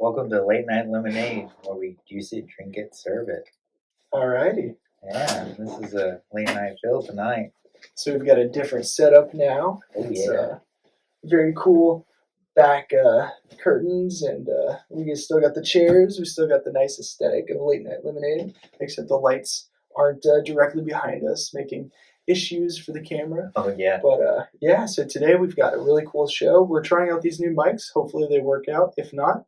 Welcome to Late Nite Lemonade, where we juice it, drink it, serve it. Alrighty. Yeah, this is a late night fill tonight. So we've got a different setup now. Oh, It's yeah. very cool back curtains, and we still got the chairs. We still got the nice aesthetic of Late Night Lemonade, except the lights aren't directly behind us, making issues for the camera. Oh, yeah. But yeah, so today we've got a really cool show. We're trying out these new mics. Hopefully they work out. If not,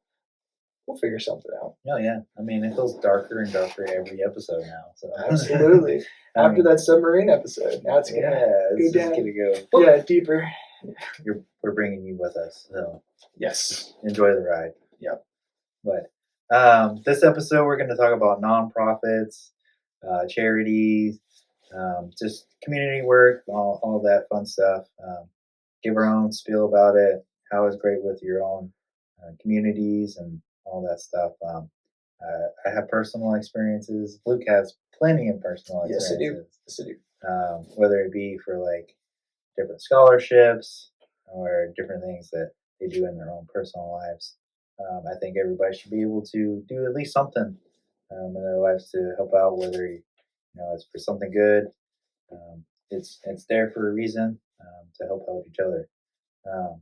we'll figure something out. Oh, yeah. I mean, it feels darker and darker every episode now. So Absolutely. After that submarine episode, now it's gonna it's go just down. gonna go. Yeah, deeper. We're bringing you with us, so Yes. enjoy the ride. Yep. But this episode, we're going to talk about nonprofits, charities, just community work, all that fun stuff. Give our own spiel about it, how it's great with your own communities and all that stuff. I have personal experiences. Luke has plenty of personal Yes, I do. experiences. Yes, I do. Whether it be for like different scholarships or different things that they do in their own personal lives. I think everybody should be able to do at least something in their lives to help out, whether it's for something good. It's there for a reason to help out each other. Um,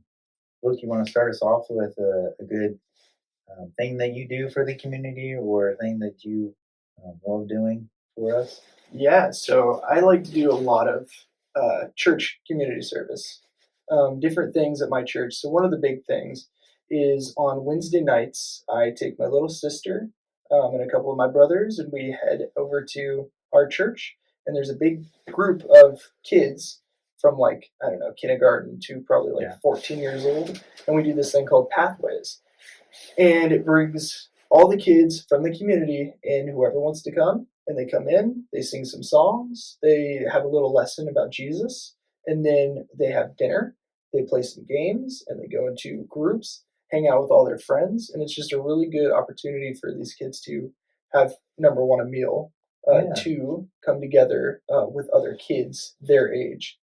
Luke, you want to start us off with a good thing that you do for the community or a thing that you love doing for us? Yeah, so I like to do a lot of church community service, different things at my church. So one of the big things is on Wednesday nights, I take my little sister and a couple of my brothers, and we head over to our church. And there's a big group of kids from like, I don't know, kindergarten to probably like 14 years old. And we do this thing called Pathways. And it brings all the kids from the community and whoever wants to come, and they come in, they sing some songs, they have a little lesson about Jesus, and then they have dinner, they play some games, and they go into groups, hang out with all their friends, and it's just a really good opportunity for these kids to have, number one, a meal, two, come together with other kids their age.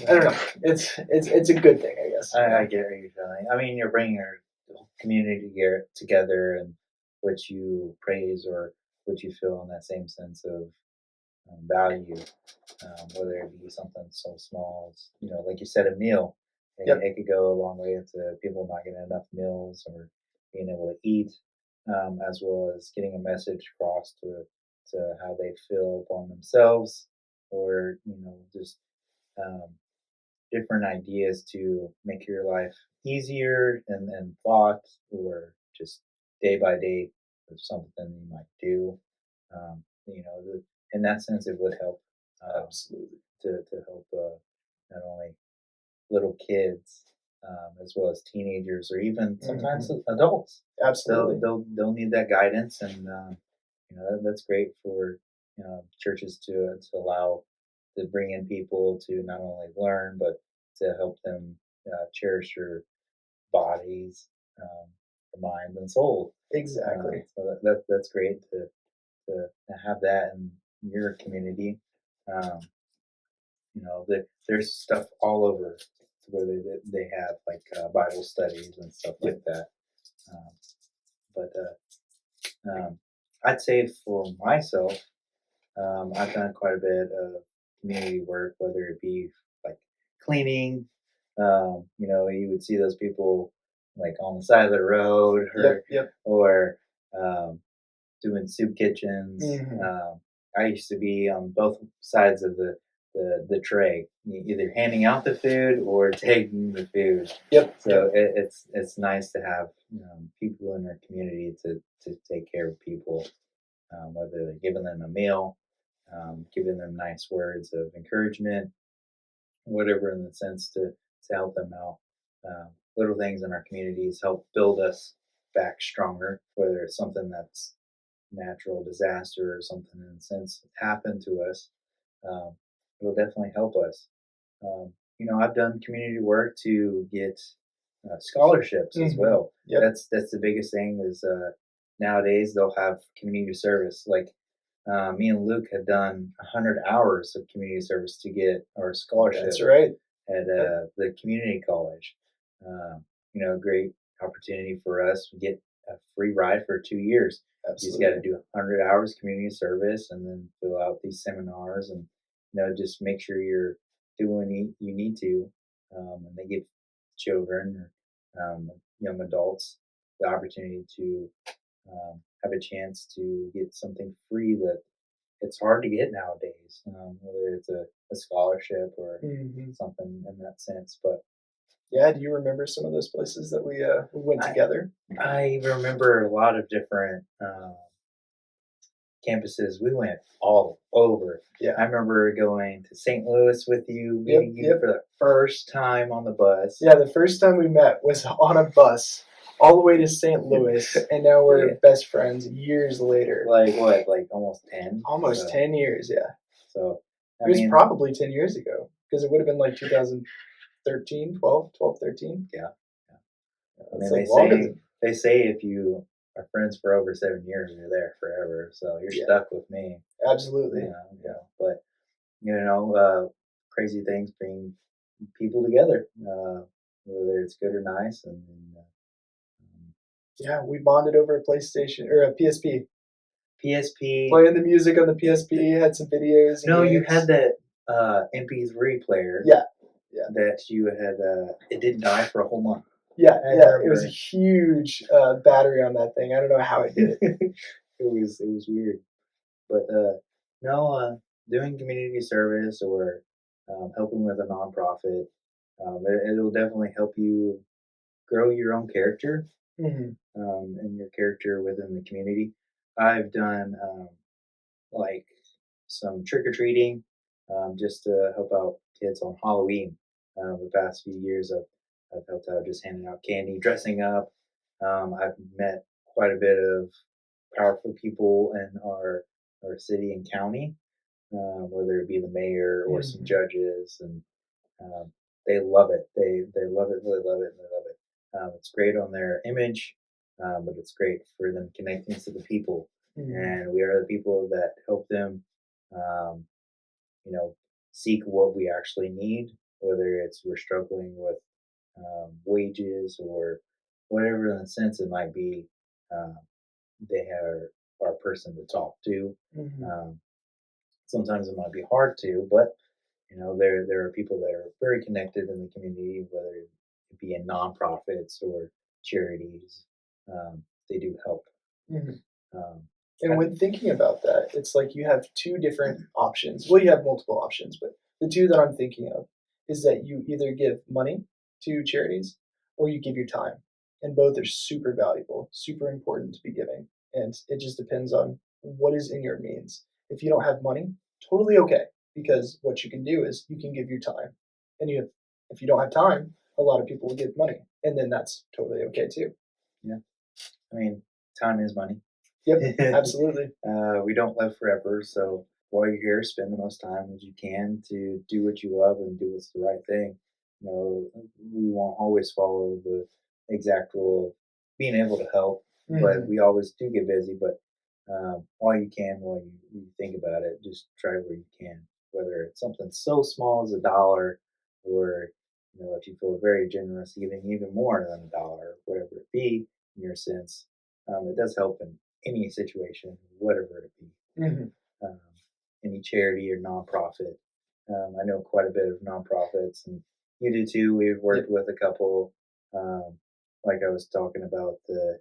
I don't know. It's a good thing, I guess. I get what you're feeling. I mean, you're bringing your community together, and what you praise or what you feel in that same sense of value, whether it be something so small as, like you said, a meal. And Yep. it could go a long way into people not getting enough meals or being able to eat, as well as getting a message across to how they feel upon themselves, or just um, different ideas to make your life easier and thought, or just day by day of something you might do. In that sense, it would help Absolutely. to help not only little kids as well as teenagers or even sometimes adults. Absolutely. They'll need that guidance, and that's great for churches to allow to bring in people to not only learn but to help them cherish their bodies, their mind and soul. Exactly. So that's great to have that in your community. Um, there's stuff all over where they have like Bible studies and stuff like that. Um, but I'd say for myself, I've done quite a bit of community work, whether it be like cleaning. You would see those people like on the side of the road, or doing soup kitchens. I used to be on both sides of the tray, either handing out the food or taking the food. So it's nice to have people in our community to take care of people, whether they're giving them a meal, giving them nice words of encouragement, whatever in the sense to help them out. Little things in our communities help build us back stronger, whether it's something that's natural disaster or something in a sense happened to us. um, It'll definitely help us. I've done community work to get scholarships as well. That's the biggest thing is nowadays they'll have community service. Like me and Luke have done 100 hours of community service to get our scholarship. That's right. At the community college. Great opportunity for us. We get a free ride for 2 years. You just got to Absolutely. do 100 hours community service and then fill out these seminars and just make sure you're doing what you need to. And they give children or young adults the opportunity to have a chance to get something free that it's hard to get nowadays, whether it's a scholarship or Hmm. something in that sense. But Yeah. Do you remember some of those places that we went I, together? I remember a lot of different campuses. We went all over. Yeah. I remember going to St. Louis with you, Yep. meeting you Yep. for the first time on the bus. Yeah. The first time we met was on a bus all the way to St. Louis, and now we're Yeah. best friends years later. Like what? Like almost 10? Almost So, 10 years. Yeah. so It I was mean, probably 10 years ago because it would have been like 2013, 12, 12, 13. yeah. Yeah. I It's mean, like longer than. they say if you are friends for over 7 years, you're there forever. So you're Yeah. stuck with me. Absolutely. But crazy things bring people together, whether it's good or nice, and Yeah. We bonded over a PlayStation or a PSP. PSP. Playing the music on the PSP, had some videos and No, you had games. that MP3 player Yeah. Yeah. that you had. It didn't die for a whole month. Yeah. I Yeah. It was a remember. huge battery on that thing. I don't know how it did it. It was weird, but no, doing community service or helping with a nonprofit, it'll definitely help you grow your own character Hmm. and your character within the community. I've done like some trick or treating just to help out kids on Halloween. The past few years, I've helped out just handing out candy, dressing up. I've met quite a bit of powerful people in our city and county, whether it be the mayor or some Hmm. judges, and um, they love it. They love it. They love it. And they love it. It's great on their image, but it's great for them connecting to the people, Hmm. and we are the people that help them. Um, you know, seek what we actually need, whether it's we're struggling with wages or whatever in the sense it might be. Um, they are our person to talk to. Hmm. Um, Sometimes it might be hard to, but there are people that are very connected in the community, whether it be in nonprofits or charities. They do help. Hmm. Um, And I, when thinking about that, it's like you have two different options. Well, you have multiple options, but the two that I'm thinking of is that you either give money to charities or you give your time. And both are super valuable, super important to be giving. And it just depends on what is in your means. If you don't have money, totally okay, because what you can do is you can give your time. And if you don't have time, a lot of people will give money, and then that's totally okay too. yeah, I mean, time is money. Yep, absolutely. We don't live forever, so while you're here, spend the most time as you can to do what you love and do what's the right thing. We won't always follow the exact rule of being able to help, but Hmm. we always do get busy. But while you can, while you think about it, just try where you can. Whether it's something so small as $1, or if you feel very generous, giving even more than $1, whatever it be in your sense, it does help in any situation, whatever it be, Hmm. um, any charity or nonprofit. I know quite a bit of nonprofits, and you do too. We've worked Yep. with a couple, um, like I was talking about the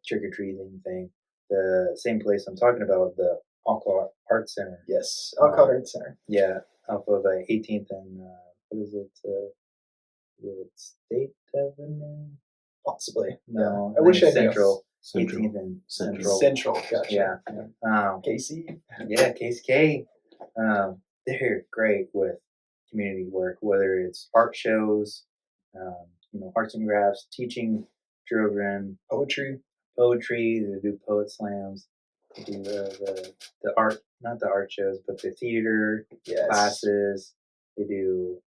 trick or treating thing. The same place I'm talking about, the Alcoa Art Center. Yes, Uh, Alcott Art Center, yeah, off of 18th and what is it State Avenue? possibly. Yeah, No, I I think wish I it's knew. Central. Central. 18th and Central. Central. Central, Yeah. gotcha. Yeah. Casey. Yeah, Case K. They're great with community work, whether it's art shows, arts and crafts, teaching children Poetry. poetry. They do poet slams. They do the art, not the art shows, but the theater Yes. classes. They do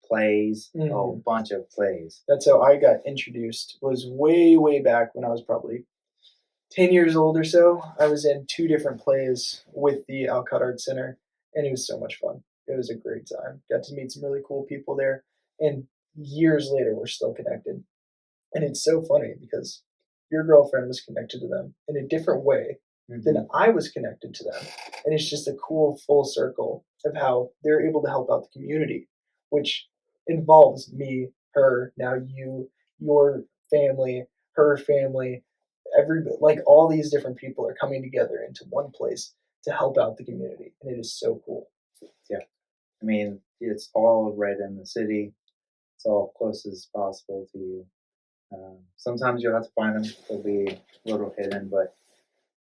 plays, a whole Hmm. bunch of plays. That's how I got introduced. Was way way back when I was probably 10 years old or so. I was in two different plays with the Alcott Art Center, and it was so much fun. It was a great time. Got to meet some really cool people there, and years later we're still connected. And it's so funny because your girlfriend was connected to them in a different way Hmm. than I was connected to them. And it's just a cool full circle of how they're able to help out the community, which involves me, her, now you, your family, her family, like all these different people are coming together into one place to help out the community. And it is so cool. Yeah, I mean, it's all right in the city. It's all close as possible to you. Sometimes you'll have to find them. They'll be a little hidden, but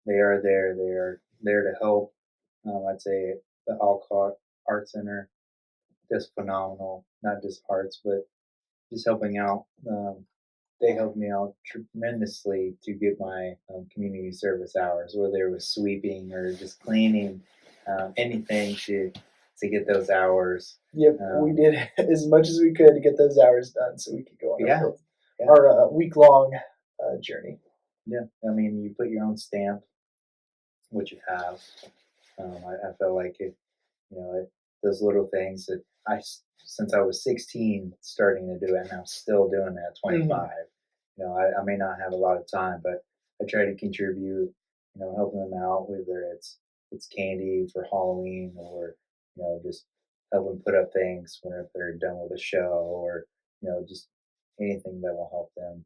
they are there. They are there to help. I'd say the Alcott Art Center, just phenomenal. Not just arts, but just helping out. They helped me out tremendously to get my community service hours, whether it was sweeping or just cleaning, anything to get those hours. Yep, we Um, did as much as we could to get those hours done so we could go on yeah, yeah, our week long journey. yeah. I mean, you put your own stamp, what you have. I felt like it, those little things that since I was 16, starting to do it, and I'm still doing it at Hmm. 25. I may not have a lot of time, but I try to contribute, helping them out, whether it's candy for Halloween or, just help them put up things whenever they're done with a show or, just anything that will help them.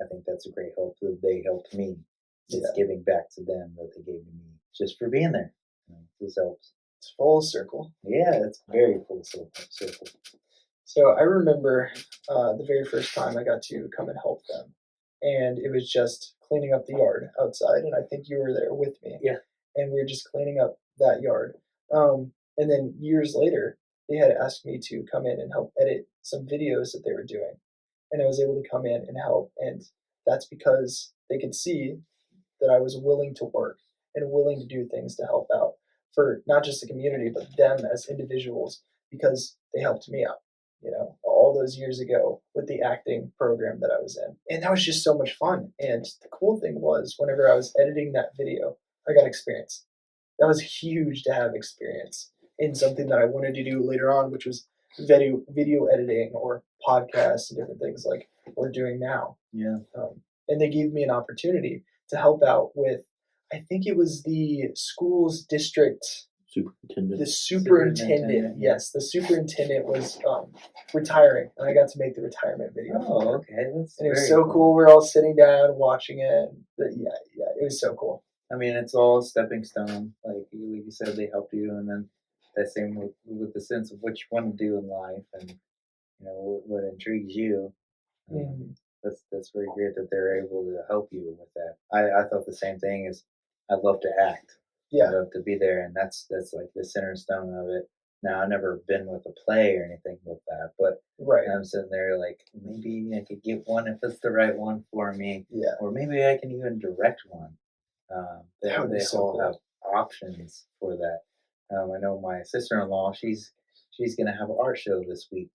I think that's a great help that they helped me. It's Yeah, giving back to them that they gave to me just for being there. This helps. it's full circle. Yeah, it's very full circle. So I remember the very first time I got to come and help them, and it was just cleaning up the yard outside, and I think you were there with me, Yeah. and we were just cleaning up that yard. And then years later, they had asked me to come in and help edit some videos that they were doing, and I was able to come in and help, and that's because they could see that I was willing to work and willing to do things to help out for not just the community, but them as individuals because they helped me out, all those years ago with the acting program that I was in. And that was just so much fun. And the cool thing was, whenever I was editing that video, I got experience. That was huge to have experience in something that I wanted to do later on, which was video editing or podcasts and different things like we're doing now. Yeah. And they gave me an opportunity to help out with, I think it was the school's district, Superintendent. the superintendent. Yes, the superintendent was retiring, and I got to make the retirement video. Oh, okay. That's And it was very so cool. cool. We're all sitting down watching it. Yeah, yeah, it was so cool. I mean, it's all a stepping stone. Like you said, they helped you, and then that same with the sense of what you want to do in life, and what intrigues you. Um, Mhm. that's very great that they're able to help you with that. I thought the same thing. Is I'd love to act. I Yeah, love to be there, and that's like the center stone of it. Now, I've never been with a play or anything with that, but right. I'm sitting there like maybe I could get one if it's the right one for me, Yeah, or maybe I can even direct one. that would be They so all have cool. options for that. I know my sister-in-law. She's gonna have an art show this week,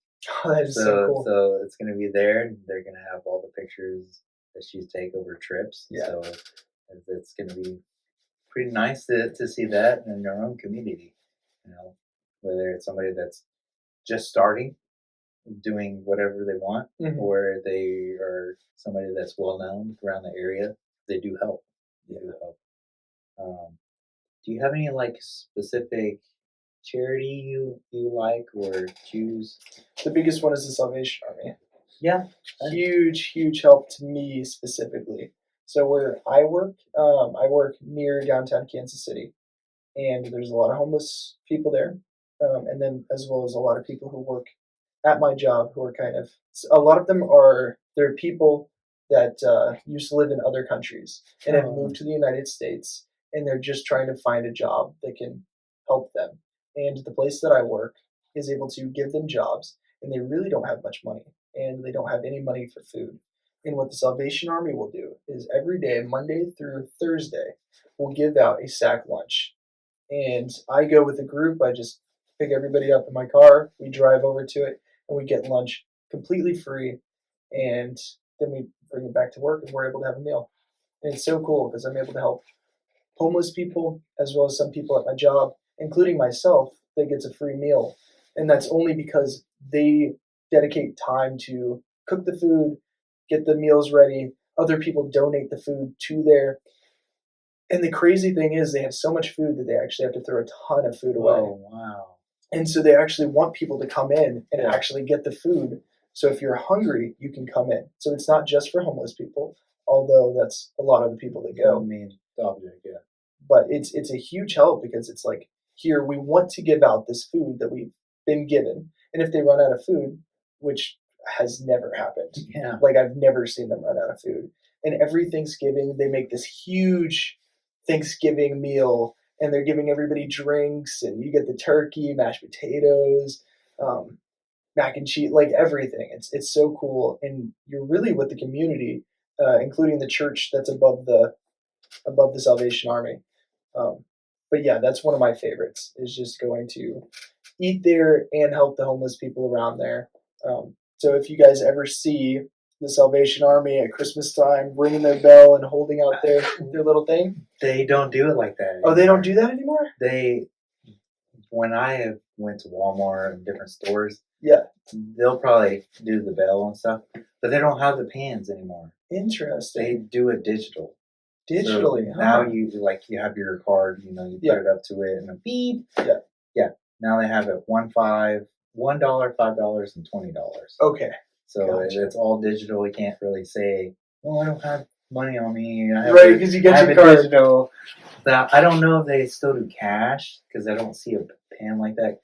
Oh, that is so cool. so it's gonna be there, and they're gonna have all the pictures that she's take over trips, and Yeah. so it's gonna be pretty nice to see that in your own community. You know, whether it's somebody that's just starting, doing whatever they want, Hmm. or they are somebody that's well known around the area, they do help. They do Yeah. help. Um, do you have any like specific charity you like or choose? The biggest one is the Salvation Army. Yeah. I- Huge, huge help to me specifically. So where I work near downtown Kansas City, and there's a lot of homeless people there, and then as well as a lot of people who work at my job who are a lot of them are they're people that used to live in other countries and have moved oh, to the United States, and they're just trying to find a job that can help them. And the place that I work is able to give them jobs, and they really don't have much money, and they don't have any money for food. And what the Salvation Army will do is every day, Monday through Thursday, we'll give out a sack lunch, and I go with a group. I just pick everybody up in my car. We drive over to it, and we get lunch completely free. And then we bring it back to work, and we're able to have a meal. And it's so cool because I'm able to help homeless people as well as some people at my job, including myself, that gets a free meal. And that's only because they dedicate time to cook the food, get the meals ready. Other people donate the food to there. And the crazy thing is, they have so much food that they actually have to throw a ton of food away. Oh wow. And so they actually want people to come in and Yeah. actually get the food. So if you're hungry, you can come in. So it's not just for homeless people, although that's a lot of the people that I go. mean, object, yeah. But it's a huge help because it's like, here we want to give out this food that we've been given. And if they run out of food, which has never happened, Yeah. like I've never seen them run out of food. And every Thanksgiving they make this huge Thanksgiving meal, and they're giving everybody drinks, and you get the turkey, mashed potatoes, um, mac and cheese, like everything. It's so cool, and you're really with the community, including the church that's above the Salvation Army. Um, but yeah, that's one of my favorites. Is just going to eat there and help the homeless people around there. So if you guys ever see the Salvation Army at Christmas time ringing their bell and holding out their little thing, They don't do it like that anymore. oh, they don't do that anymore. They when I went to Walmart and different stores, Yeah, they'll probably do the bell and stuff, but they don't have the pans anymore. They interesting. do it digital. Digitally, So now huh? you have your card, you put Yeah. it up to it and a beep. Yeah. Yeah. Now they have it $1, $5, $5, and $20. Okay. So Gotcha. it's all digital. You can't really say, "Oh, I don't have money on me." Right, because you get your card. Digital. Now, I don't know if they still do cash because I don't see a pan like that,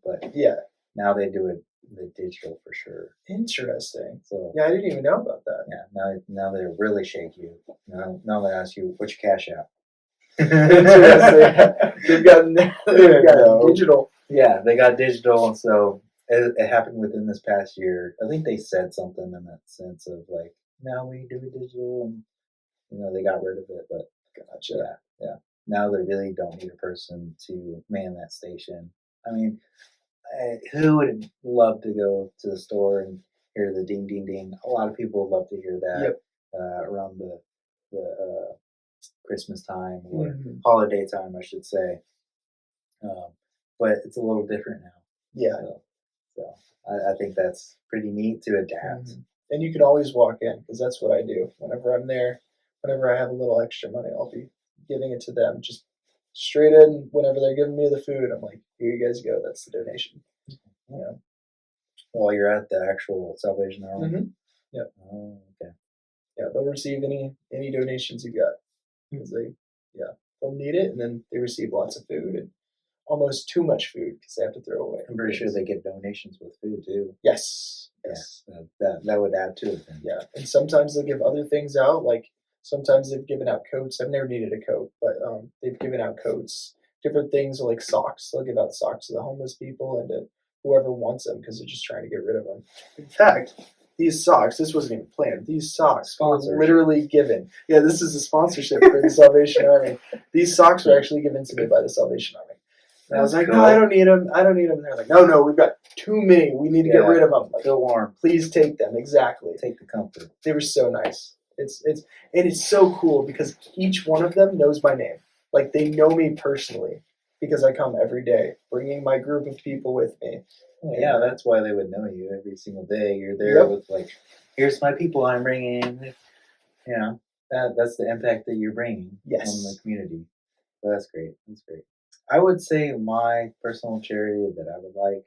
But Yeah. now they do it the digital for sure. Interesting. So Yeah, I didn't even know about that. yeah, now they really shake you. Now they ask you what's your cash app. Interesting. They've got No. digital. Yeah, they got digital, and so it happened within this past year. I think they said something in that sense of like, now we do it digital, and they got rid of it. But Gotcha. yeah. Now they really don't need a person to man that station. I mean, who would love to go to the store and hear the ding ding ding? A lot of people would love to hear that. Yep. Around the Christmas time or Mhm. holiday time, I should say. But it's a little different now. Yeah. So I think that's pretty neat to adapt. Mhm. And you can always walk in because that's what I do. Whenever I'm there, whenever I have a little extra money, I'll be giving it to them. Just straight in, whenever they're giving me the food, I'm like, here you guys go. That's the donation. Yeah. While you're at the actual Salvation Army. Mm-hmm. Yeah. Oh, okay. Yeah. They'll receive any donations you got because they'll need it, and then they receive lots of food and almost too much food because they have to throw away. I'm pretty sure they get donations with food too. Yes. Yes. Yeah, that would add to it then. Yeah, and sometimes they'll give other things out. Like sometimes they've given out coats. I've never needed a coat, but they've given out coats, different things like socks. They'll give out socks to the homeless people and to whoever wants them because they're just trying to get rid of them. In fact, these socks. This wasn't even planned. These socks were Sponsorship. literally given. Yeah, this is a sponsorship for the Salvation Army. These socks were actually given to me by the Salvation Army. And I was like, cool. no, I don't need them. I don't need them. And they're like, no, we've got too many. We need to get rid of them. Like, feel warm. please take them. Exactly. Take the comfort. They were so nice. It's so cool because each one of them knows my name. Like they know me personally because I come every day, bringing my group of people with me. Well, yeah, that's why they would know you every single day. You're there with like, here's my people I'm bringing. That's the impact that you're bringing on the community. So that's great. That's great. I would say my personal charity that I would like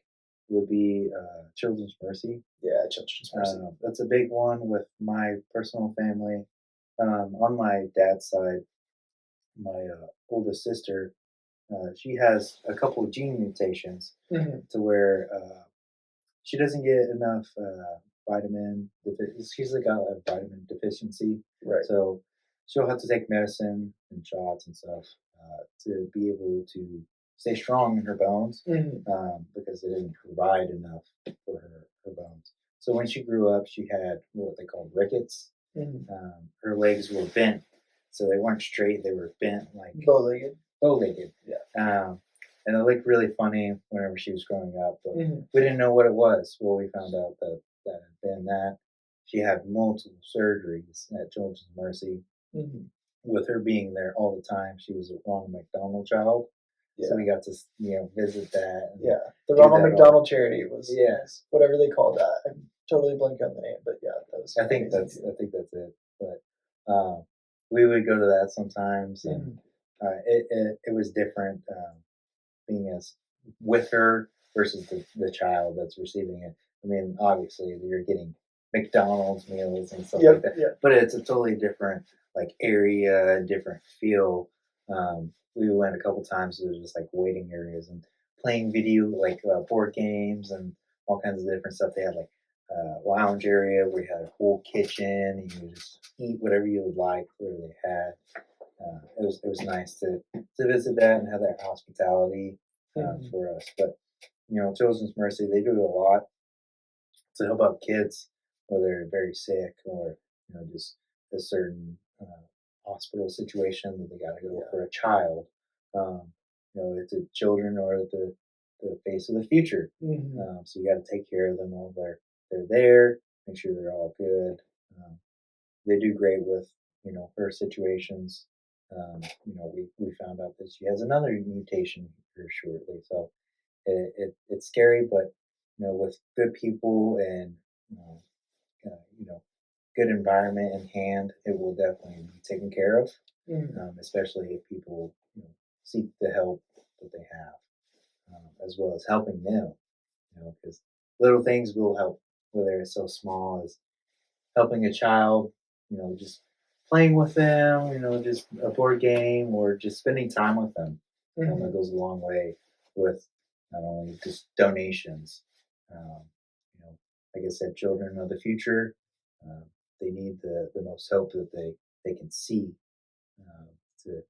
would be Children's Mercy. Yeah, Children's Mercy. That's a big one with my personal family. On my dad's side, my oldest sister, she has a couple of gene mutations to where she doesn't get enough vitamin. She's got a vitamin deficiency, right? So she'll have to take medicine and shots and stuff to be able to stay strong in her bones because they didn't provide enough for her bones. So when she grew up, she had what they call rickets. Her legs were bent, so they weren't straight; they were bent, like bow-legged. Bow-legged, yeah. And it looked really funny whenever she was growing up, but we didn't know what it was. Well, we found out that had been that. She had multiple surgeries at Children's Mercy. With her being there all the time, she was a Ronald McDonald child. Yeah. So we got to visit that. Yeah, the Ronald McDonald charity was whatever they called that. I'm totally blank on the name, but yeah, that was. I think that's it. But Um, we would go to that sometimes, and Mhm. it was different. Being as with her versus the child that's receiving it. I mean, obviously, you're getting McDonald's meals and stuff like Yep, that, yep. but it's a totally different like area, different feel. We went a couple times to just like waiting areas and playing video like board games and all kinds of different stuff. They had like a lounge area where you had a whole kitchen and you would just eat whatever you would like, whatever they had. It was nice to visit that and have that hospitality Mhm. for us. But Children's Mercy, they do a lot to help out kids, whether they're very sick or just a certain hospital situation that they got to go Yeah. for a child. It's the children or the face of the future. Mhm. So you got to take care of them while they're there. Make sure they're all good. Um, they do great with her situations. We found out that she has another mutation here shortly, so it's scary, but with good people and you know, good environment in hand, it will definitely be taken care of. Mhm. Especially if people seek the help that they have, as well as helping them. Because little things will help, whether it's so small as helping a child, just playing with them, just a board game or just spending time with them. That Mhm. goes a long way with not only just donations. Um, like I said, children of the future, um, they need the most help that they can see um, to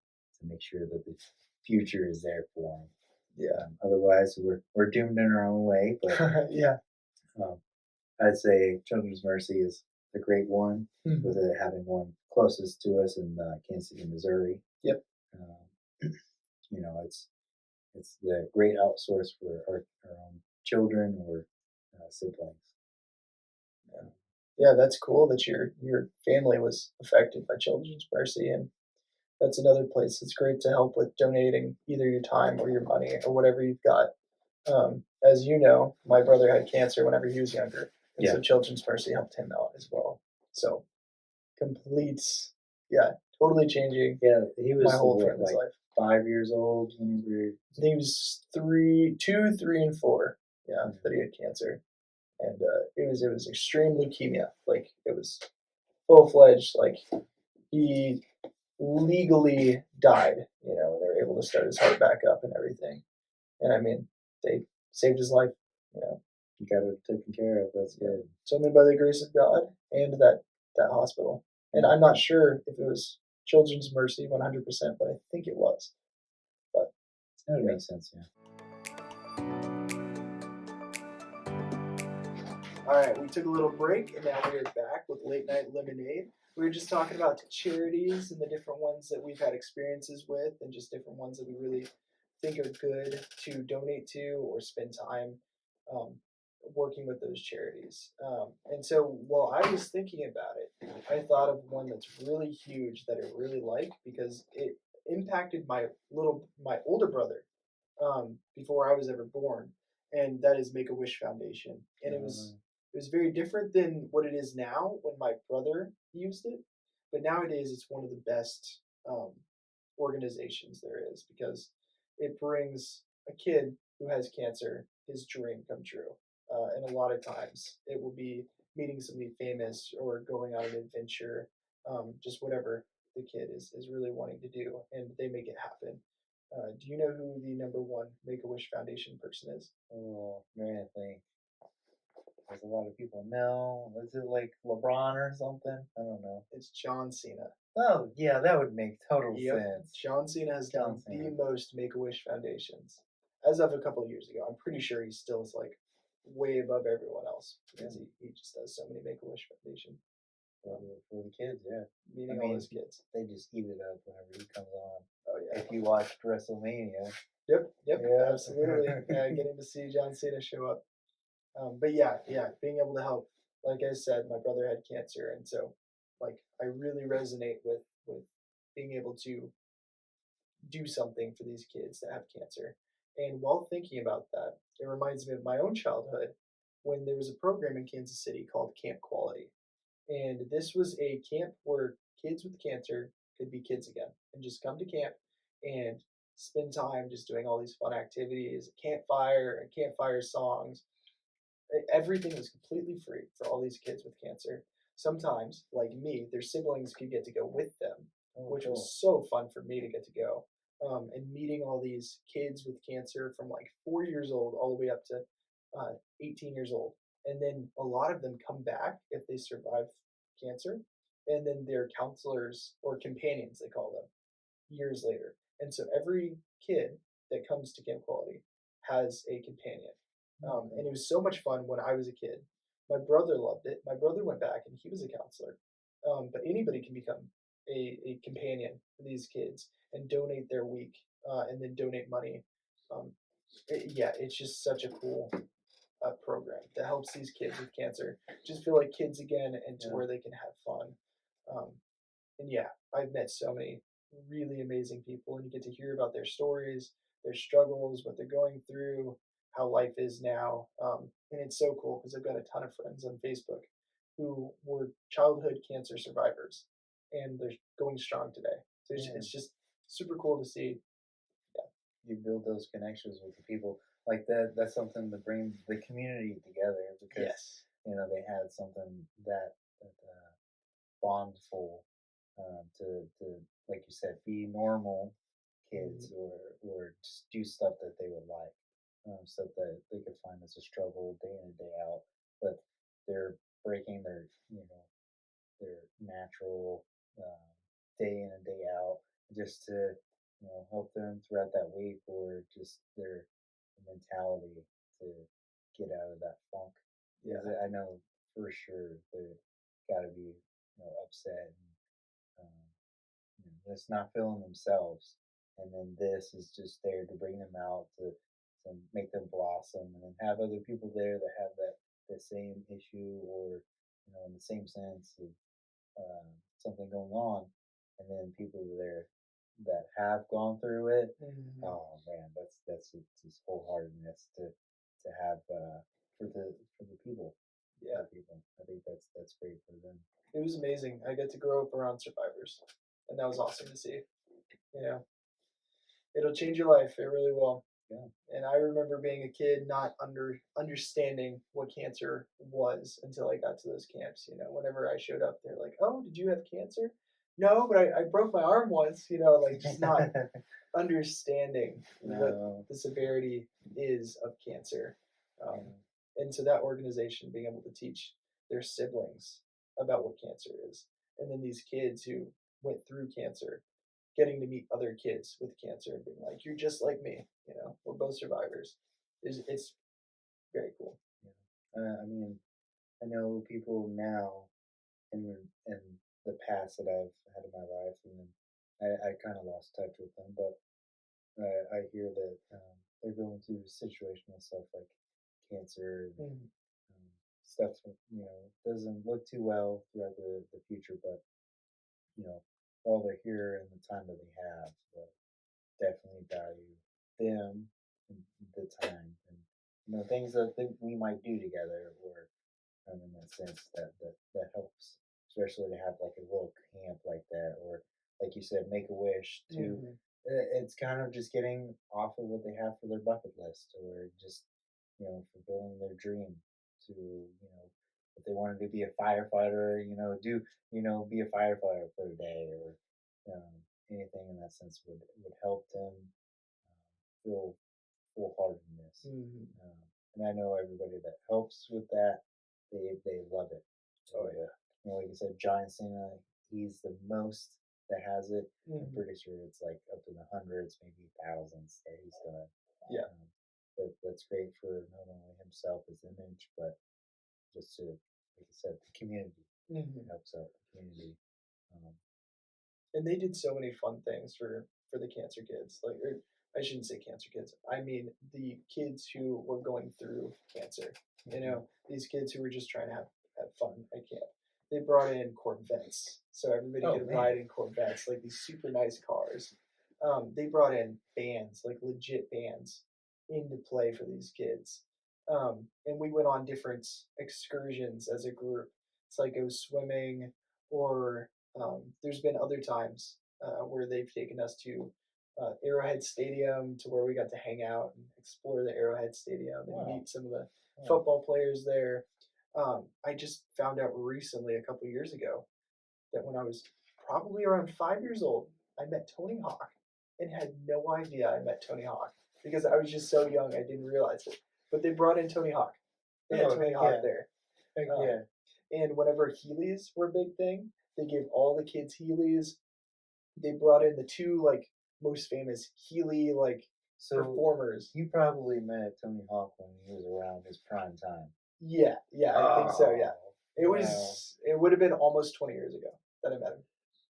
make sure that the future is there for them. Yeah. Otherwise, we're doomed in our own way. But Yeah. um, I'd say Children's Mercy is a great one, with Mhm. it having one closest to us in Kansas City, Missouri. Yep. Um, it's the great outsource for our own children or siblings. Yeah. Yeah, that's cool that your family was affected by Children's Mercy, and that's another place that's great to help with donating either your time or your money or whatever you've got. As you know, my brother had cancer whenever he was younger, and Yeah, so Children's Mercy helped him out as well. So completes, yeah, totally changing yeah. He my was whole what, family's like life. 5 years old when we I think he was three, two, three, and four. Yeah, were. that he had cancer, and it was extreme leukemia. Like it was full fledged. Like he legally died. And they were able to start his heart back up and everything. And I mean, they saved his life. You know, You got it taken care of. That's yeah. good. It's only by the grace of God and that hospital. And Yeah, I'm not sure if it was Children's Mercy 100%, but I think it was. But that would yeah. make sense. Yeah. All right, we took a little break and now we're back with Late Night Lemonade. We were just talking about charities and the different ones that we've had experiences with, and just different ones that we really think are good to donate to or spend time um, working with those charities. And so while I was thinking about it, I thought of one that's really huge that I really like because it impacted my older brother before I was ever born, and that is Make a Wish Foundation. And it was Uh, it was very different than what it is now when my brother used it, but nowadays it's one of the best um, organizations there is because it brings a kid who has cancer his dream come true. And a lot of times it will be meeting somebody famous or going on an adventure, just whatever the kid is really wanting to do, and they make it happen. Do you know who the number one Make a Wish Foundation person is? oh man, I think there's a lot of people. No, is it like LeBron or something? I don't know. It's John Cena. Oh yeah, that would make total Yep, sense. John Cena has John done the Cena. most Make a Wish Foundations as of a couple of years ago. I'm pretty sure he still is like way above everyone else because Yeah, he just does so many Make a Wish Foundation, for um, the kids. Yeah, I meeting all mean those kids. they just eat it up whenever he comes on. Oh yeah. If you watched WrestleMania, Yep. Yep. yeah. Absolutely. Getting to see John Cena show up. But yeah, yeah, being able to help. Like I said, my brother had cancer, and so like I really resonate with being able to do something for these kids that have cancer. And while thinking about that, it reminds me of my own childhood when there was a program in Kansas City called Camp Quality. And this was a camp where kids with cancer could be kids again and just come to camp and spend time just doing all these fun activities, campfire and campfire songs. Everything was completely free for all these kids with cancer. Sometimes, like me, their siblings could get to go with them, Oh, which cool. was so fun for me to get to go. And meeting all these kids with cancer from like 4 years old all the way up to 18 years old. And then a lot of them come back if they survive cancer. And then they're counselors or companions, they call them, years later. And so every kid that comes to Camp Quality has a companion. Mm, And it was so much fun when I was a kid. My brother loved it. My brother went back and he was a counselor. But anybody can become a companion for these kids and donate their week and then donate money. Um, yeah, it's just such a cool program that helps these kids with cancer just feel like kids again and to yeah, where they can have fun. Um, and yeah, I've met so many really amazing people, and you get to hear about their stories, their struggles, what they're going through, how life is now. And it's so cool because I've got a ton of friends on Facebook who were childhood cancer survivors, and they're going strong today. So yeah. it's just super cool to see. You build those connections with the people like that. That's something to bring the community together because Yes. they had something that bondful to like you said, be normal Mhm. kids or just do stuff that they would like, stuff that they could find as a struggle day in and day out, but they're breaking their natural day in and day out just to help them throughout that week or just their mentality to get out of that funk. Because Yeah. I know for sure they're got to be upset and just not feeling themselves. And then this is just there to bring them out to make them blossom and then have other people there that have that same issue or in the same sense of something going on, and then people there that have gone through it. Mhm. Oh man, that's just wholeheartedness to have for the people for Yeah. the people. I think that's great for them. It was amazing. I got to grow up around survivors, and that was awesome to see. You know, it'll change your life. It really will. Yeah. And I remember being a kid not understanding what cancer was until I got to those camps. Whenever I showed up, they're like, "Oh, did you have cancer?" No, but I broke my arm once. Like just not understanding what No. the severity is of cancer. Um, Yeah. and so that organization being able to teach their siblings about what cancer is, and then these kids who went through cancer getting to meet other kids with cancer and being like, "You're just like me," we're both survivors. It's very cool. Yeah. I mean, I know people now in the past that I've had in my life, and then I kind of lost touch with them, but I hear that they're going through situational stuff like cancer and Mhm. um, stuff that doesn't look too well throughout the future, but you know while they're here and the time that they have, definitely value them and the time and things that we might do together or in that sense that helps, especially to have like a little camp like that, or like you said, make a wish to. Mhm. It's kind of just getting off of what they have for their bucket list, or just fulfilling their dream to if they wanted to be a firefighter, do be a firefighter for a day, or anything in that sense would help them feel full heartedness. Mhm. Um, and I know everybody that helps with that, they love it. They Oh love it. Like I said, John Cena, he's the most that has it. yeah. I'm Mhm. pretty sure it's like up in the hundreds, maybe thousands that he's done. Yeah. That's great for not only himself, his image, but just to, like I said, the community. It Mhm. helps out the community. Um, And they did so many fun things for the cancer kids. Like, or I shouldn't say cancer kids. I mean the kids who were going through cancer. mhm. These kids who were just trying to have fun at camp. They brought in Corvettes, so everybody Oh could man, ride in Corvettes, like these super nice cars. They brought in bands, like legit bands, into play for these kids. And we went on different excursions as a group. It's like go swimming or There's been other times where they've taken us to Arrowhead Stadium to where we got to hang out and explore the Arrowhead Stadium and Wow. meet some of the Yeah. football players there. I just found out recently, a couple years ago, that when I was probably around 5 years old, I met Tony Hawk and had no idea I met Tony Hawk because I was just so young I didn't realize it. But they brought in Tony Hawk. They had Oh, Tony heck Hawk yeah. there. Heck Um, yeah. and whenever Heelys were a big thing, they gave all the kids Heelys. They brought in the two like most famous Heely like So performers. you probably met Tony Hawk when he was around his prime time. Yeah, yeah, I think so. Yeah, Oh, wow. it would have been almost 20 years ago that I met him,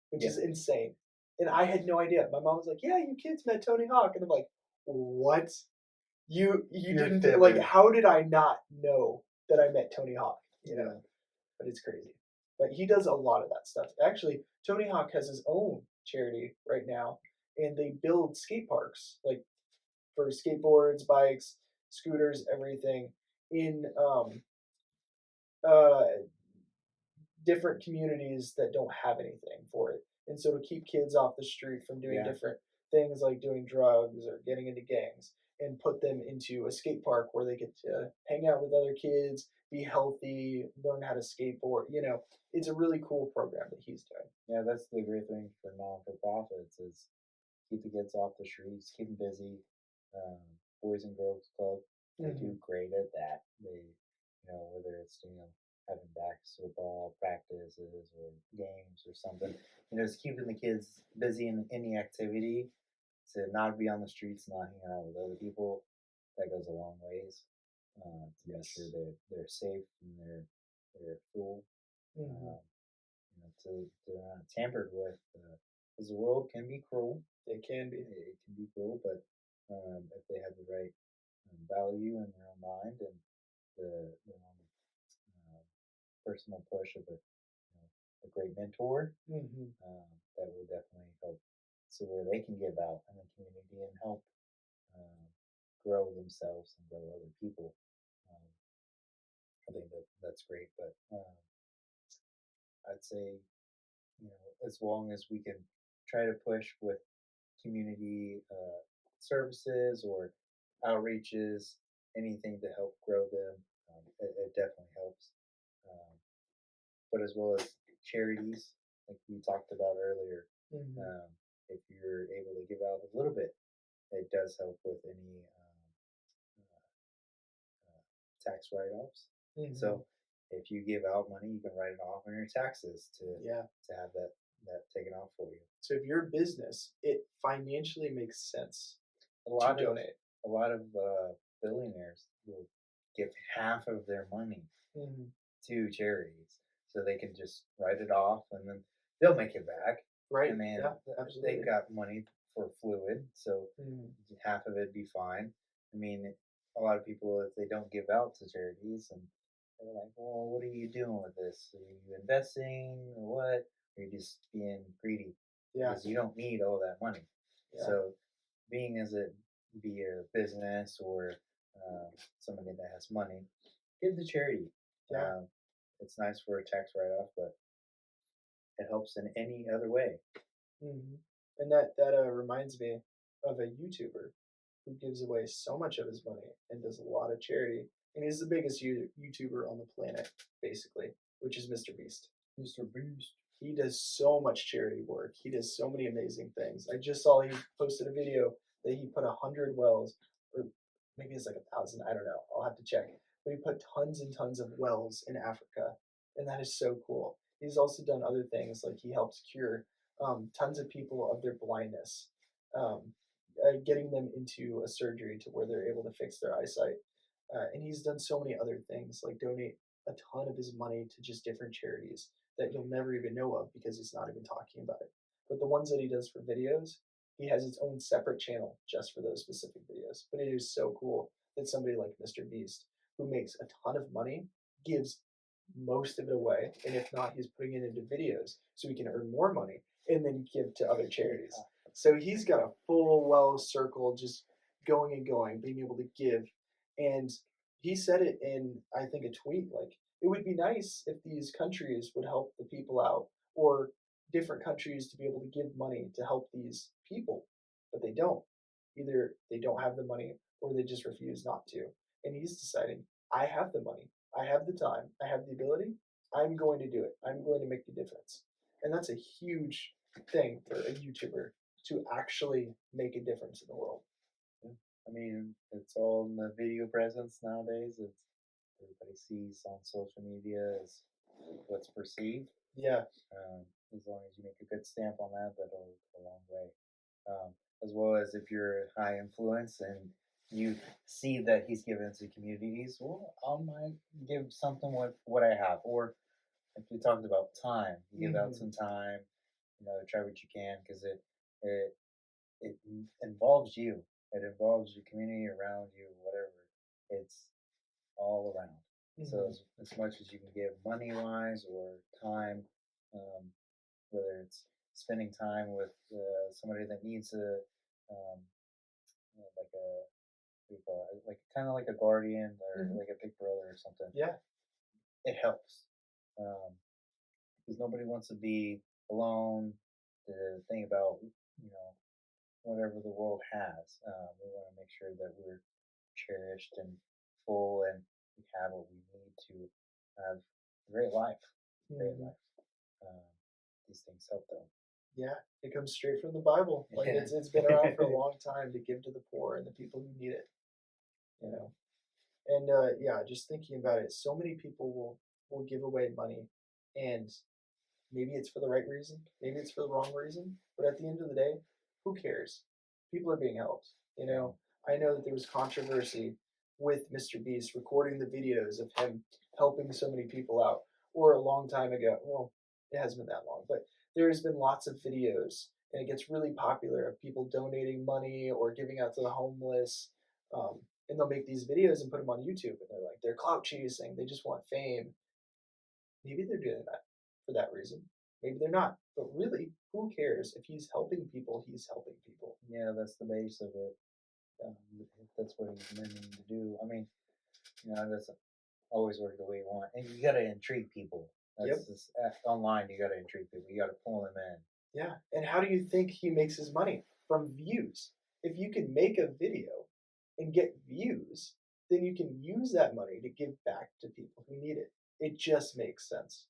which Yeah, is insane. And I had no idea. My mom was like, "Yeah, you kids met Tony Hawk," and I'm like, "What? You you're didn't like? fibbing. How did I not know that I met Tony Hawk? You know?" Yeah. But it's crazy. But he does a lot of that stuff. Actually, Tony Hawk has his own charity right now, and they build skate parks like for skateboards, bikes, scooters, everything in uh, different communities that don't have anything for it. And so to keep kids off the street from doing Yeah. different things like doing drugs or getting into gangs and put them into a skate park where they get to hang out with other kids, be healthy, learn how to skateboard. It's a really cool program that he's doing. Yeah, that's the great thing for non-for-profits is keep the kids off the streets, keep them busy. Um, Boys and Girls Club, they Hmm. do great at that. Whether it's having basketball practices or games or something, just keeping the kids busy in any activity to not be on the streets, not hanging out with other people. That goes a long ways to make sure Yes. they're safe and they're cool. Hmm. Um, to they're not tampered with. Because the world can be cruel. It can be. It can be cruel, but if they have the right value in their own mind and their own uh, personal push of a great mentor, Hmm. that will definitely help. So where they can give out in the community and help um, grow themselves and grow other people. Um, I think that's great. But I'd say as long as we can try to push with community services or outreaches, anything to help grow them, it definitely helps. Um, but as well as charities, like we talked about earlier, Hmm. um, if you're able to give out a little bit, it does help with any tax write-offs. Hmm. So if you give out money, you can write it off on your taxes Yeah. to have that taken off for you. So if you're a business, it financially makes sense A to lot of donate. a lot of billionaires will give half of their money Hmm. to charities, so they can just write it off, and then they'll make it back. Right. And then Yeah. they've Absolutely. got money for fluid, so Mhm. half of it be fine. I mean, a lot of people if they don't give out to charities, and they're like, "Well, what are you doing with this? Are you investing or what? Or are you just being greedy Yeah. because you don't need all that money?" Yeah. So being as it be a business or somebody that has money, give to charity. Yeah. Um, it's nice for a tax write-off, but it helps in any other way. Mhm. And that reminds me of a YouTuber who gives away so much of his money and does a lot of charity, and he's the biggest YouTuber on the planet, basically, which is Mr. Beast. Mr. Beast. He does so much charity work. He does so many amazing things. I just saw he posted a video that he put 100 wells, or maybe it's like 1,000. I don't know. I'll have to check. But he put tons and tons of wells in Africa, and that is so cool. He's also done other things like he helps cure tons of people of their blindness, um, getting them into a surgery to where they're able to fix their eyesight. And he's done so many other things, like donate a ton of his money to just different charities that you'll never even know of because he's not even talking about it. But the ones that he does for videos, he has its own separate channel just for those specific videos. But it is so cool that somebody like Mr. Beast, who makes a ton of money, gives most of it away. And if not, he's putting it into videos so he can earn more money and then give to other charities. So he's got a full well circle just going and going, being able to give. And he said it in, I think, a tweet like, it would be nice if these countries would help the people out or different countries to be able to give money to help these people, but they don't. Either they don't have the money or they just refuse not to. And he's deciding, I have the money, I have the time, I have the ability, I'm going to do it. I'm going to make the difference. And that's a huge thing for a YouTuber to actually make a difference in the world. Yeah. I mean, it's all in the video presence nowadays. It's everybody sees on social media is what's perceived. Yeah. Um, as long as you make a good stamp on that, that'll go a long way. As well as if you're high influence and you see that he's given to communities, well, I might give something with what I have. Or if we talked about time, you give out Hmm. some time, try what you can because it it involves you. It involves your community around you, whatever. It's all around. So Hmm. as much as you can give money wise or time, um, whether it's spending time with somebody that needs um, like a what do you call it? Like kind of like a guardian or Hmm. like a big brother or something. Yeah. It helps because nobody wants to be alone. The thing about whatever the world has, we want to make sure that we're cherished and full, and we have what we need to have a great life. Great Hmm. life. Um, these things help though. Yeah. It comes straight from the Bible. Like Yeah. it's been around for a long time to give to the poor and the people who need it. You Yeah. know. And yeah, just thinking about it, so many people will give away money, and maybe it's for the right reason, maybe it's for the wrong reason, but at the end of the day, who cares? People are being helped. Yeah. I know that there was controversy with Mr. Beast recording the videos of him helping so many people out, or a long time ago. Well, it hasn't been that long, but there's been lots of videos, and it gets really popular of people donating money or giving out to the homeless. And they'll make these videos and put them on YouTube, and they're clout chasing. They just want fame. Maybe they're doing that for that reason. Maybe they're not. But really, who cares? If he's helping people, he's helping people. Yeah, that's the base of it. If that's what he's meaning to do. I mean, it doesn't always work the way you want, and you got to intrigue people. That's Yep. just online. You got to intrigue people. You got to pull them in. Yeah. And how do you think he makes his money? From views. If you can make a video and get views, then you can use that money to give back to people who need it. It just makes sense.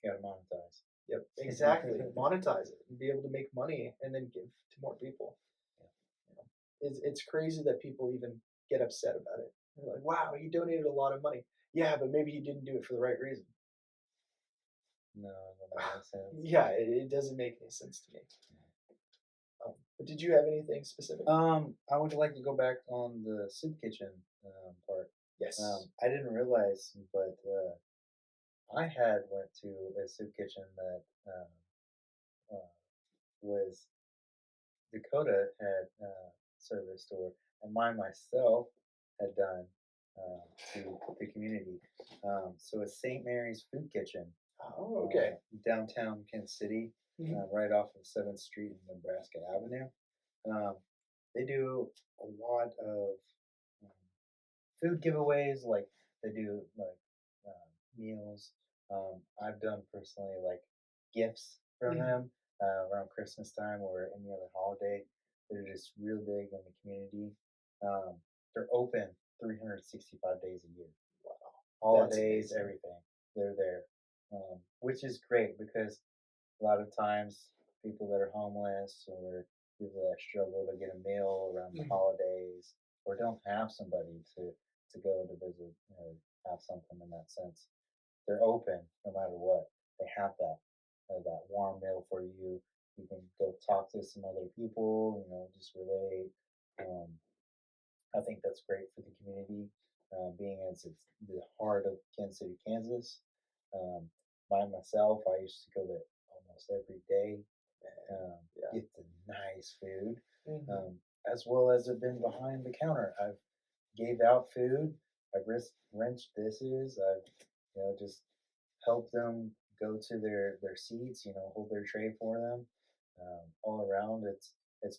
You got to monetize. Yep, exactly. Monetize it and be able to make money and then give to more people. Yeah. You know, it's crazy that people even get upset about it. They're like, "Wow, he donated a lot of money." Yeah, but maybe he didn't do it for the right reason. No, that doesn't make any sense. Yeah, it doesn't make any sense to me. But did you have anything specific? I would like to go back on the soup kitchen part. Yes. I didn't realize, but I had went to a soup kitchen that was Dakota had serviced, and mine myself had done to the community. So it's St. Mary's Food Kitchen, Oh, okay. downtown Kansas City, Mhm. right off of 7th Street and Nebraska Avenue. Um, they do a lot of um, food giveaways, like they do like meals. I've done personally like gifts from Mhm. them around Christmas time or any other holiday. They're just real big in the community. They're open 365 days a year. Wow, that's Holidays, amazing. everything. They're there, which is great because a lot of times people that are homeless or people that struggle to get a meal around the Mhm. holidays or don't have somebody to go to visit or have something in that sense. They're open no matter what. They have that warm meal for you. You can go talk to some other people, just relate. Um, I think that's great for the community, being as it's the heart of Kansas City, Kansas. Um, by myself, I used to go there almost every day, Yeah. get the nice food, Mhm. um, as well as I've been behind the counter. I've gave out food. I've rinsed dishes. I've just helped them go to their seats. Hold their tray for them. All around, it's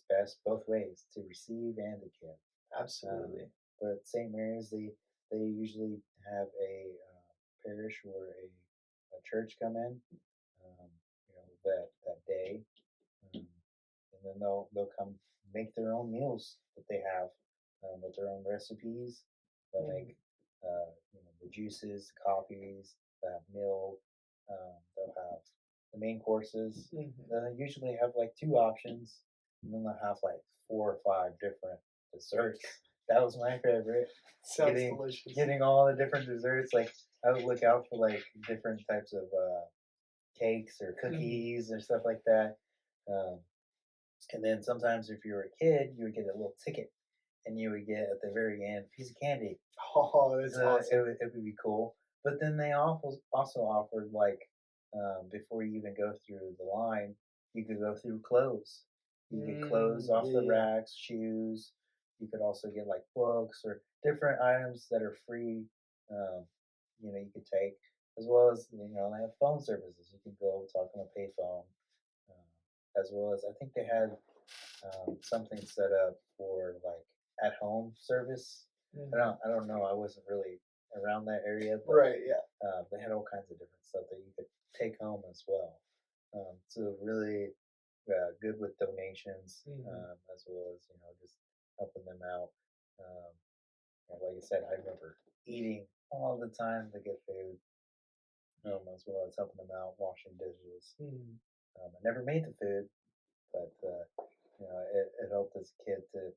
best both ways to receive and to give. Um, Absolutely. but St. Mary's, they usually have a parish or a church come in. Um, that day, um, and then they'll come make their own meals that they have with their own recipes. They'll Mhm. make the juices, the coffees, they have milk. They'll have the main courses. Mhm. They usually have like two options, and then they'll have like four or five different desserts. That was my favorite. Sounds Getting delicious. getting all the different desserts. Like I would look out for like different types of cakes or Mhm. cookies or stuff like that. Um, and then sometimes if you were a kid, you would get a little ticket, and you would get at the very end a piece of candy. Oh, that's So awesome. it would be cool. But then they also offered like before you even go through the line, you could go through clothes. You get clothes off Yeah, the yeah. racks, shoes. You could also get like books or different items that are free. Um, you could take as well as they have phone services. You can go talk on a payphone, as well as I think they had something set up for like at home service. Mhm. I don't know. I wasn't really around that area, but Right, yeah. they had all kinds of different stuff that you could take home as well. So really good with donations, Mhm. as well as just helping them out. Um, and like I said, I remember eating all the time to get food, as well as helping them out, washing dishes. Mhm. I never made the food, but it helped as a kid to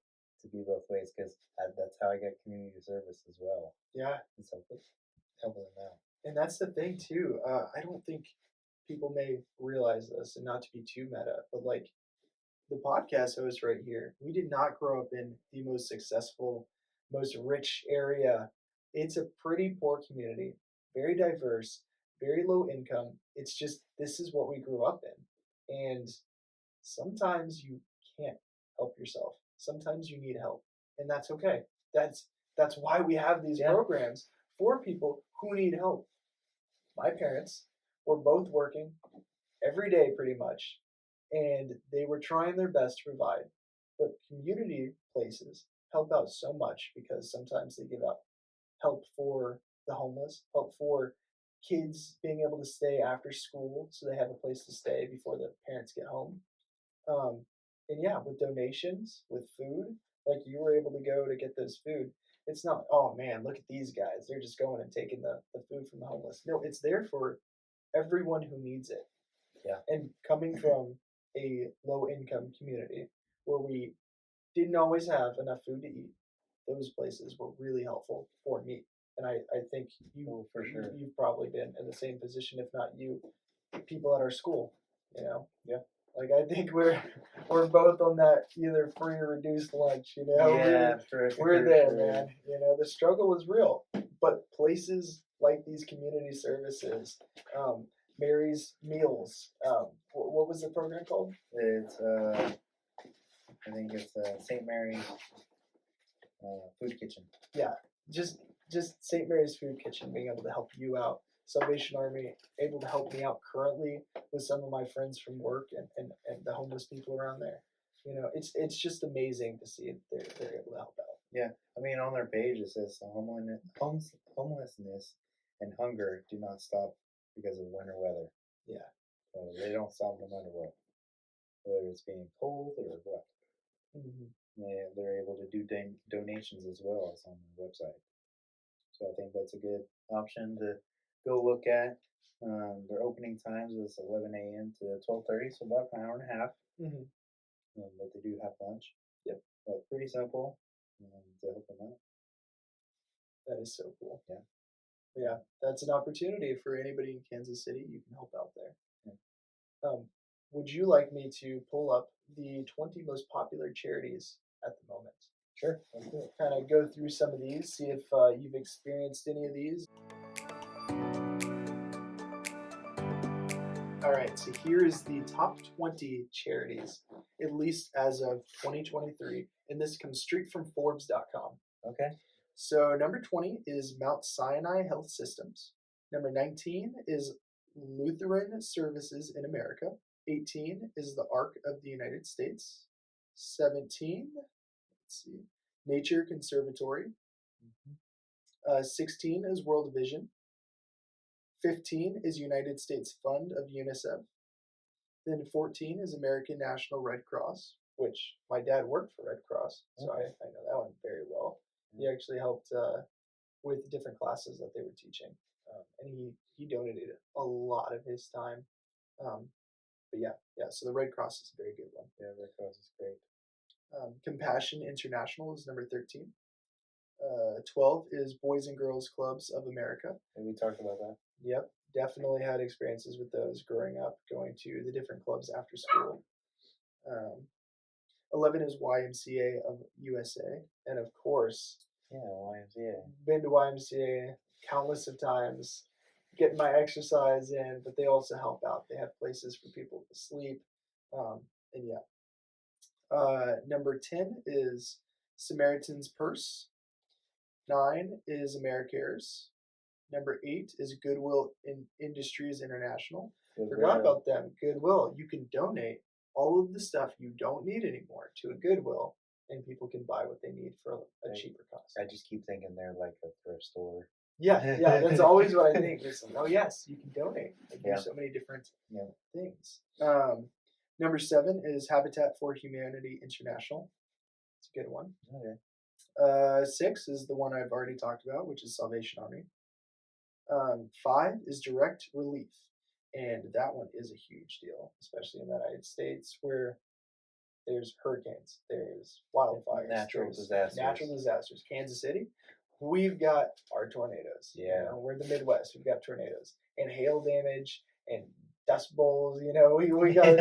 be both ways because that's how I got community service as well. Yeah, It's helping them out. and that's the thing too. I don't think people may realize this, and not to be too meta, but like the podcast host right here, we did not grow up in the most successful, most rich area. It's a pretty poor community, very diverse, very low income. It's just this is what we grew up in. And sometimes you can't help yourself. Sometimes you need help. And that's okay. That's that's why we have these Yeah, programs for people who need help. My parents were both working every day pretty much, and they were trying their best to provide. But community places help out so much because sometimes they give out help for the homeless, help for kids being able to stay after school so they have a place to stay before the parents get home. Um, and yeah, with donations, with food, like you were able to go to get this food. It's not, oh man, look at these guys. They're just going and taking the food from the homeless. No, it's there for everyone who needs it. yeah, And coming from a low income community where we didn't always have enough food to eat, those places were really helpful for me. And I think oh for sure. you've probably been in the same position, if not you, people at our school, you know. Yeah, Like I think we're both on that either free or reduced lunch, you know. yeah, for We're for there, sure. man. You know, the struggle was real. But places like these community services, um, Mary's Meals, what was the program called? It's I think it's St. Mary's Food Kitchen. Yeah, just just St. Mary's Food Kitchen being able to help you out. Salvation Army able to help me out currently with some of my friends from work and the homeless people around there. You know, it's just amazing to see they're able to help out. Yeah, I mean on their page it says homelessness and hunger do not stop because of winter weather. Yeah. So they don't stop no matter what, whether it's being cold or what. Hmm. They're able to do donations as well as on their website. So I think that's a good option to go look at. Their opening times is 11 a.m. to 12:30, so about an hour and a half. Hmm. But they do have lunch. Yep, But pretty simple to help them out. that is so cool. Yeah. Yeah, that's an opportunity for anybody in Kansas City. You can help out there. Yeah. Would you like me to pull up the 20 most popular charities at the moment? Sure. Let's do it. Kind of go through some of these, see if you've experienced any of these. All right, so here is the top 20 charities, at least as of 2023, and this comes straight from Forbes.com. Okay. So number 20 is Mount Sinai Health Systems. Number 19 is Lutheran Services in America. 18 is the Ark of the United States. 17, let's see, Nature Conservatory. Mhm. 16 is World Vision. 15 is United States Fund of UNICEF. Then 14 is American National Red Cross, which my dad worked for Red Cross, so Okay. I know that one very well. He Yeah. actually helped with different classes that they were teaching, and he donated a lot of his time. Um, but yeah. So the Red Cross is a very good one. Yeah, Red Cross is great. Compassion International is number 13. 12 is Boys and Girls Clubs of America. And we talked about that. Yep, definitely had experiences with those growing up, going to the different clubs after school. Um, 11 is YMCA of USA, and of course, Yeah, YMCA. been to YMCA countless of times, getting my exercise in, but they also help out. They have places for people to sleep, and yeah. Number 10 is Samaritan's Purse. 9 is AmeriCares. Number 8 is Goodwill Industries International. Forgot about them. Goodwill. You can donate all of the stuff you don't need anymore to a Goodwill, and people can buy what they need for a cheaper cost. I just keep thinking they're like a thrift store. Yeah, that's always what I think. It's like, oh yes, you can donate. Like, Yeah. there's so many different Yeah. things. Number 7 is Habitat for Humanity International. It's a good one. Okay. 6 is the one I've already talked about, which is Salvation Army. 5 is Direct Relief, and that one is a huge deal, especially in the United States where there's hurricanes, there's wildfires, Natural there's disasters. natural disasters. Kansas City, we've got our tornadoes. Yeah. You know, we're in the Midwest, we've got tornadoes and hail damage and dust bowls. You know, we got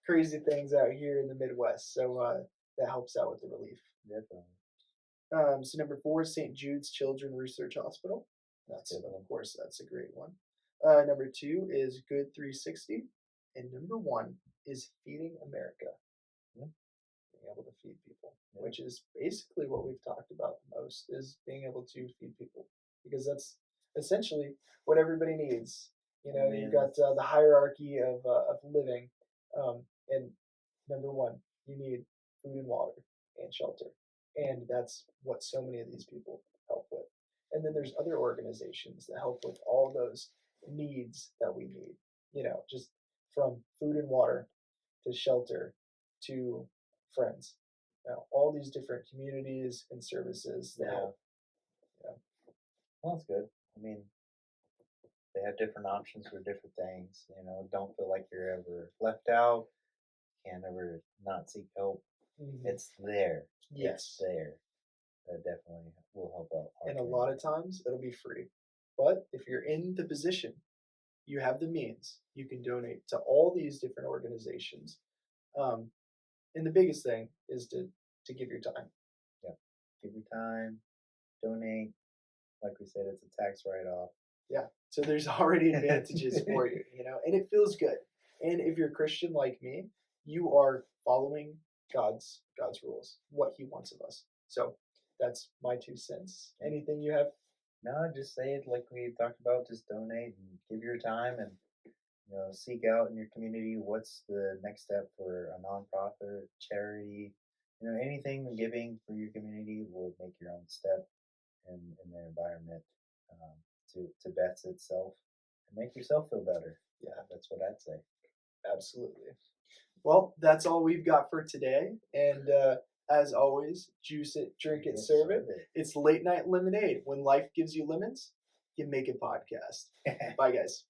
crazy things out here in the Midwest. So that helps out with the relief. Definitely. So number 4 is St. Jude's Children Research Hospital. That's a good one. Of course, that's a great one. Number 2 is Good 360, and number 1 is Feeding America. Yeah. Being able to feed people, Yeah. which is basically what we've talked about the most, is being able to feed people, because that's essentially what everybody needs. You know, you've got the hierarchy of living, and number 1, you need food and water and shelter, and that's what so many of these people help with. And then there's other organizations that help with all those needs that we need, you know, just from food and water to shelter to friends. Now, all these different communities and services that help. Yeah. Well, that's good. I mean, they have different options for different things. You know, don't feel like you're ever left out. Can't ever not seek help. Mm-hmm. It's there. Yes. It's there. That definitely will help out. And a lot of times it'll be free. But if you're in the position, you have the means, you can donate to all these different organizations. And the biggest thing is to give your time. Yeah. Give your time, donate. Like we said, it's a tax write-off. Yeah. So there's already advantages for you, you know, and it feels good. And if you're a Christian like me, you are following God's rules, what He wants of us. So that's my 2 cents. Anything you have? No, just say it like we talked about. Just donate and give your time, and seek out in your community what's the next step for a nonprofit, charity. Anything giving for your community will make your own step in the environment to best itself and make yourself feel better. Yeah, that's what I'd say. Absolutely. Well, that's all we've got for today. And as always, juice it, drink it, serve it. It's Late Nite Lemonade. When life gives you lemons, you make it podcast. Bye, guys.